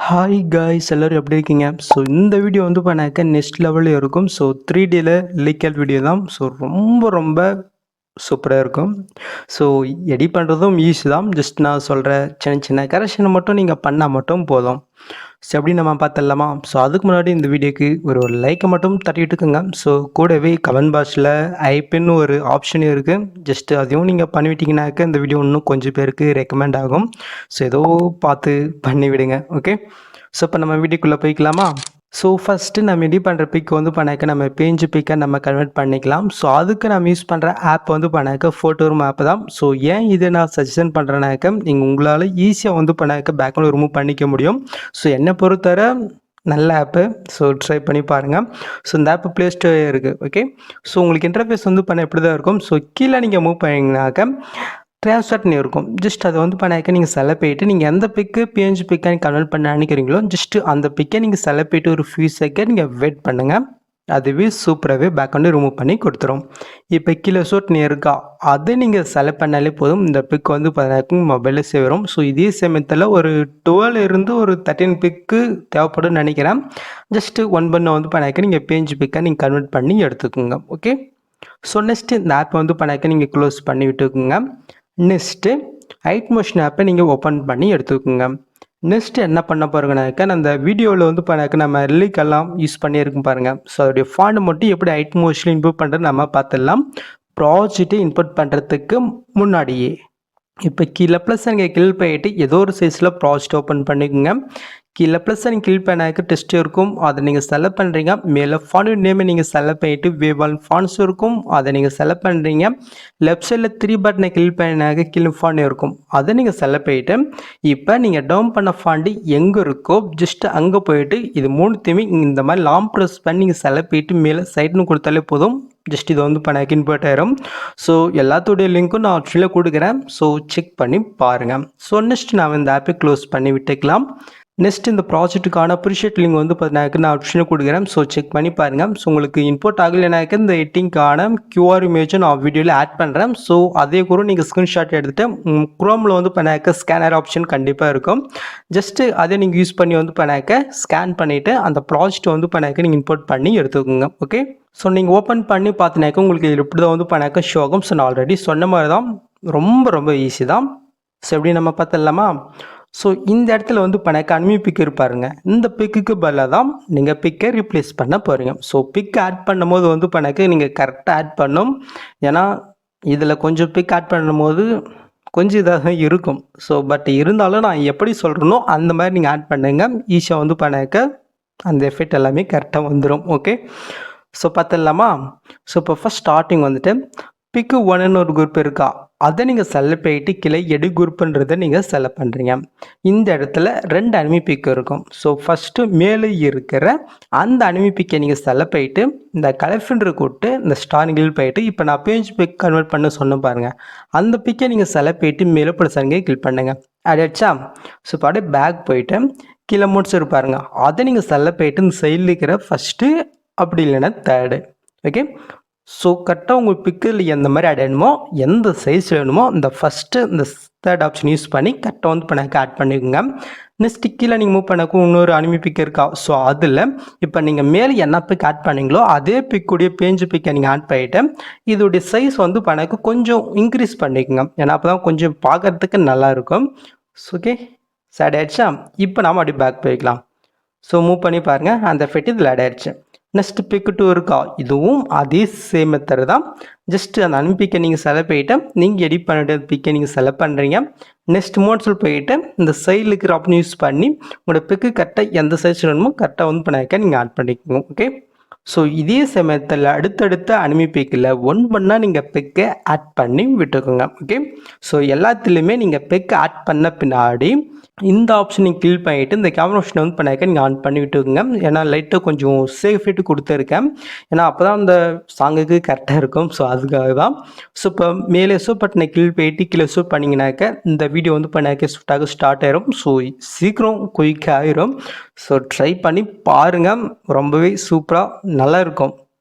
Hi guys எல்லோரும் எப்படி இருக்கீங்க? ஸோ இந்த வீடியோ வந்து பண்ணாக்க நெக்ஸ்ட் லெவலில் இருக்கும். ஸோ 3Dயில் லீக்கல் வீடியோ தான். ஸோ ரொம்ப ரொம்ப சூப்பராக இருக்கும். ஸோ எடிட் பண்ணுறதும் ஈஸி தான். ஜஸ்ட் நான் சொல்கிற சின்ன சின்ன கரெக்ஷனை மட்டும் நீங்கள் பண்ணால் மட்டும் போதும். ஸோ எப்படி நம்ம பார்த்துடலாமா? ஸோ அதுக்கு முன்னாடி இந்த வீடியோக்கு ஒரு லைக்கை மட்டும் தட்டிட்டுக்குங்க. ஸோ கூடவே கமெண்ட் பாக்ஸில் ஐபின்னு ஒரு ஆப்ஷன் இருக்குது. ஜஸ்ட்டு அதையும் நீங்கள் பண்ணிவிட்டீங்கன்னாக்க இந்த வீடியோ இன்னும் கொஞ்சம் பேருக்கு ரெக்கமெண்ட் ஆகும். ஸோ ஏதோ பார்த்து பண்ணி விடுங்க. ஓகே, ஸோ இப்போ நம்ம வீடியோக்குள்ளே போய்க்கலாமா? ஸோ ஃபஸ்ட்டு நம்ம எடிட் பண்ணுற பிக் வந்து பண்ணாக்க நம்ம பேஜ் பிக்கை நம்ம கன்வெர்ட் பண்ணிக்கலாம். ஸோ அதுக்கு நம்ம யூஸ் பண்ணுற ஆப் வந்து பண்ணாக்க ஃபோட்டோரூம் ஆப் தான். ஸோ ஏன் இதை நான் சஜஷன் பண்ணுறேனாக்க நீங்கள் உங்களால் ஈஸியாக வந்து பண்ணாக்க பேக்ரவுண்ட் ரிமூவ் பண்ணிக்க முடியும். ஸோ என்னை பொறுத்தவரை நல்ல ஆப்பு. ஸோ ட்ரை பண்ணி பாருங்கள். ஸோ இந்த ஆப்பு ப்ளே ஸ்டோர் இருக்குது. ஓகே, ஸோ உங்களுக்கு இன்டர்ஃபேஸ் வந்து பண்ண எப்படி தான் இருக்கும். ஸோ கீழே நீங்கள் மூவ் பண்ணிங்கனாக்க ட்ரான்ஸ்ஃபர்ட்னு இருக்கும். ஜஸ்ட் அதை வந்து பண்ணாக்க நீங்கள் செலக்ட் போயிட்டு நீங்கள் எந்த பிக்கு பிஎன்ஜி பிக்கை கன்வெர்ட் பண்ண நினைக்கிறீங்களோ ஜஸ்ட்டு அந்த பிக்கை நீங்கள் செலக்ட் போயிட்டு ஒரு ஃபியூ செகண்ட் நீங்கள் வெயிட் பண்ணுங்கள். அதுவே சூப்பராகவே பேக்ரவுண்டு ரிமூவ் பண்ணி கொடுத்துரும். இப்போ கீழே ஷூட்னு இருக்கா அதை நீங்கள் செலக்ட் பண்ணாலே போதும். இந்த பிக் வந்து பார்த்தீங்கன்னா மொபைலில் சேவரும். ஸோ இதே சமயத்தில் ஒரு 12 இருந்து ஒரு 13 பிக்கு தேவைப்படும் நினைக்கிறேன். ஜஸ்ட்டு ஒன் பண்ண வந்து பண்ணாக்க நீங்கள் பிஎன்ஜி பிக்கை நீங்கள் கன்வெர்ட் பண்ணி எடுத்துக்கோங்க. ஓகே, ஸோ நெக்ஸ்ட்டு இந்த ஆப்பை வந்து பண்ணாக்க நீங்கள் க்ளோஸ் பண்ணி விட்டுக்குங்க. நெக்ஸ்ட்டு ஹைட் மோஷன் ஆப்பை நீங்கள் ஓப்பன் பண்ணி எடுத்துக்கோங்க. நெக்ஸ்ட்டு என்ன பண்ண போகிறீங்கனாக்கா அந்த வீடியோவில் வந்து பண்ணாக்க நம்ம லிரிக்கெல்லாம் யூஸ் பண்ணியிருக்கோம் பாருங்கள். ஸோ அதோடைய ஃபாண்ட் மட்டும் எப்படி ஹைட் மோஷன் இன்புட் பண்ணுறது நம்ம பார்த்துடலாம். ப்ராஜெக்ட்டை இன்புட் பண்ணுறதுக்கு முன்னாடியே இப்போ கீழே ப்ளஸ் நீங்கள் கிளிக் பண்ணிட்டு ஏதோ ஒரு சைஸில் ப்ராஜெக்ட் ஓப்பன் பண்ணிக்கோங்க. கீழே ப்ளஸ் நீங்கள் கிளிக் பண்ணாக்க டெஸ்ட் இருக்கும். அதை நீங்கள் செலக்ட் பண்ணுறீங்க. மேலே ஃபாண்ட் நேமை நீங்கள் செலக்ட் பண்ணிவிட்டு வேவால் ஃபாண்ட்ஸ் இருக்கும். அதை நீங்கள் செலக்ட் பண்ணுறீங்க. லெஃப்ட் சைடில் 3 பட்டனை கிளிக் பண்ணினாக்க கீழே ஃபாண்ட் இருக்கும். அதை நீங்கள் செலக்ட் பண்ணிவிட்டு இப்போ நீங்கள் டவுன் பண்ண ஃபாண்டு எங்கே இருக்கோ ஜஸ்ட்டு அங்கே போயிட்டு இது மூணுத்தையுமே இந்த மாதிரி லாங் ப்ரெஸ் பண்ணி நீங்கள் செலக்ட் பண்ணிவிட்டு மேலே சைடுன்னு கொடுத்தாலே போதும். ஜஸ்ட் இதை வந்து பண்ணாக்க இன்பர்ட் ஆயிரும். ஸோ எல்லாத்தோடைய லிங்க்கும் நான் ஆப்ஷனில் கொடுக்குறேன். ஸோ செக் பண்ணி பாருங்கள். ஸோ நெக்ஸ்ட் நான் இந்த ஆப்பை க்ளோஸ் பண்ணி விட்டுக்கலாம். நெக்ஸ்ட் இந்த ப்ராஜெக்ட்டுக்கான ப்ரிஷேட் லிங்க் வந்து பார்த்தீங்கன்னா நான் ஆப்ஷனில் கொடுக்குறேன். ஸோ செக் பண்ணி பாருங்கள். ஸோ உங்களுக்கு இம்போர்ட் ஆகலைனாக்க இந்த எட்டிங்கான QR இமேஜை நான் வீடியோவில் ஆட் பண்ணுறேன். ஸோ அதே கூட நீங்கள் ஸ்க்ரீன்ஷாட் எடுத்துகிட்டு குரோமில் வந்து பண்ணாக்க ஸ்கேனர் ஆப்ஷன் கண்டிப்பாக இருக்கும். ஜஸ்ட்டு அதை நீங்கள் யூஸ் பண்ணி வந்து பண்ணாக்க ஸ்கேன் பண்ணிவிட்டு அந்த ப்ராஜெக்ட் வந்து பண்ணாக்க நீங்கள் இம்போர்ட் பண்ணி எடுத்துக்கோங்க. ஓகே, ஸோ நீங்கள் ஓப்பன் பண்ணி பார்த்தினாக்க உங்களுக்கு இப்படி தான் வந்து பண்ணாக்க ஷோ ஆகும். ஸோ நான் ஆல்ரெடி சொன்ன மாதிரி தான் ரொம்ப ரொம்ப ஈஸி தான். ஸோ எப்படி நம்ம பார்த்துடலாமா? ஸோ இந்த இடத்துல வந்து பண்ணாக்க அனிமி பிக் இருப்பாருங்க. இந்த பிக்குக்கு பதிலாக தான் நீங்கள் பிக்கை ரீப்ளேஸ் பண்ண போகிறீங்க. ஸோ பிக் ஆட் பண்ணும்போது வந்து பண்ணாக்க நீங்கள் கரெக்டாக ஆட் பண்ணும். ஏன்னா இதில் கொஞ்சம் பிக் ஆட் பண்ணும்போது கொஞ்சம் இதாக தான் இருக்கும். ஸோ பட் இருந்தாலும் நான் எப்படி சொல்கிறேனோ அந்த மாதிரி நீங்கள் ஆட் பண்ணுங்க. ஈஸியாக வந்து பண்ணாக்க அந்த எஃபெக்ட் எல்லாமே கரெக்டாக வந்துடும். ஓகே, ஸோ பார்த்துடலாமா? ஸோ இப்போ ஃபஸ்ட் ஸ்டார்டிங் வந்துட்டு பிக்கு 1ன்னு ஒரு குரூப் இருக்கா அதை நீங்கள் செலக்ட் பண்ணிட்டு கீழே எடு குரூப்புன்றதை நீங்கள் செலக்ட் பண்ணுறீங்க. இந்த இடத்துல 2 அனிமி பிக் இருக்கும். ஸோ ஃபஸ்ட்டு மேலே இருக்கிற அந்த அனிமி பிக்கை நீங்கள் செலக்ட் பண்ணிட்டு இந்த கலெக்ஷன் கூப்பிட்டு இந்த ஸ்டார்னிங்கில் போயிட்டு இப்போ நான் பேஜ் பிக் கன்வெர்ட் பண்ண சொன்ன பாருங்கள். அந்த பிக்கை நீங்கள் செலக்ட் பண்ணிட்டு மேலே பிடிச்சாங்க கிளிக் பண்ணுங்கள். ஆயிடுச்சா? ஸோ இப்போ அப்படியே பேக் போயிட்டு கீழே முடிச்சிருப்பாருங்க. அதை நீங்கள் செலக்ட் பண்ணிட்டு இந்த சைடில் இருக்கிற ஃபஸ்ட்டு அப்படி இல்லைன்னா 3rd. ஓகே, ஸோ கரெக்டாக உங்கள் பிக்கில் எந்த மாதிரி ஆட் வேணுமோ எந்த சைஸ் வேணுமோ இந்த ஃபஸ்ட்டு இந்த 3rd ஆப்ஷன் யூஸ் பண்ணி கரெக்டாக வந்து பண்ணாக்க ஆட் பண்ணிக்கோங்க. நெக்ஸ்ட் கீழே நீங்கள் மூவ் பண்ணாக்க இன்னொரு அனிமி பிக் இருக்கா. ஸோ அதில் இப்போ நீங்கள் மேலே என்ன பிக் ஆட் பண்ணீங்களோ அதே பிக்குடைய பேஜ் பிக்கை நீங்கள் ஆட் பண்ணிவிட்டு இதோடைய சைஸ் வந்து பண்ணாக்க கொஞ்சம் இன்க்ரீஸ் பண்ணிக்கோங்க. ஏன்னா அப்போ தான் கொஞ்சம் பார்க்குறதுக்கு நல்லாயிருக்கும். ஓகே, ஆட் ஆயிடுச்சா? இப்போ நாம் அப்படி பேக் போய்க்கலாம். ஸோ மூவ் பண்ணி பாருங்கள் அந்த எஃபெக்ட் இதில் ஆட் ஆயிடுச்சு. நெக்ஸ்ட் பிக்கு 2 இருக்கா. இதுவும் அதே சேம் மெத்தட் தான். ஜஸ்ட்டு அந்த அனிமி பிக்கை நீங்கள் செலக்ட் பண்ணிவிட்டு நீங்கள் எடிட் பண்ணிட்டு பிக்கை நீங்கள் செலக்ட் பண்ணுறீங்க. நெக்ஸ்ட் மோட்ஸில் போயிட்டு இந்த சைடில் இருக்கிற ஆப்ஷன் யூஸ் பண்ணி உங்களோட பிக்கு கரெக்டாக எந்த சைஸ் வேணுமோ கரெக்டாக வந்து பண்ணாக்க நீங்கள் ஆட் பண்ணிக்கோங்க. ஓகே, ஸோ இதே சமயத்தில் அடுத்தடுத்த அனிமி பிக்கில் ஒன் பண்ணால் நீங்கள் பிக்கை ஆட் பண்ணி விட்டுக்கோங்க. ஓகே, ஸோ எல்லாத்துலேயுமே நீங்கள் பிக்கை ஆட் பண்ண பின்னாடி இந்த ஆப்ஷன் நீங்கள் கிளிக் பண்ணிவிட்டு இந்த கேமரா ஆப்ஷனை வந்து பண்ணாக்க நீங்கள் ஆன் பண்ணி விட்டுக்குங்க. ஏன்னா லைட்டாக கொஞ்சம் சேஃப்டி கொடுத்துருக்கேன். ஏன்னா அப்போ தான் அந்த சாங்குக்கு கரெக்டாக இருக்கும். ஸோ அதுக்காக தான். ஸோ இப்போ மேலே ஷூட் பட்டனை கிளிக் பண்ணிட்டு கீழே ஷூட் பண்ணிங்கனாக்க இந்த வீடியோ வந்து பண்ணாக்க ஷூட்டாக ஸ்டார்ட் ஆயிரும். ஸோ சீக்கிரம் குயிக்காக ஆயிரும். ஸோ ட்ரை பண்ணி பாருங்கள். ரொம்பவே சூப்பராக நல்லா இருக்கும்.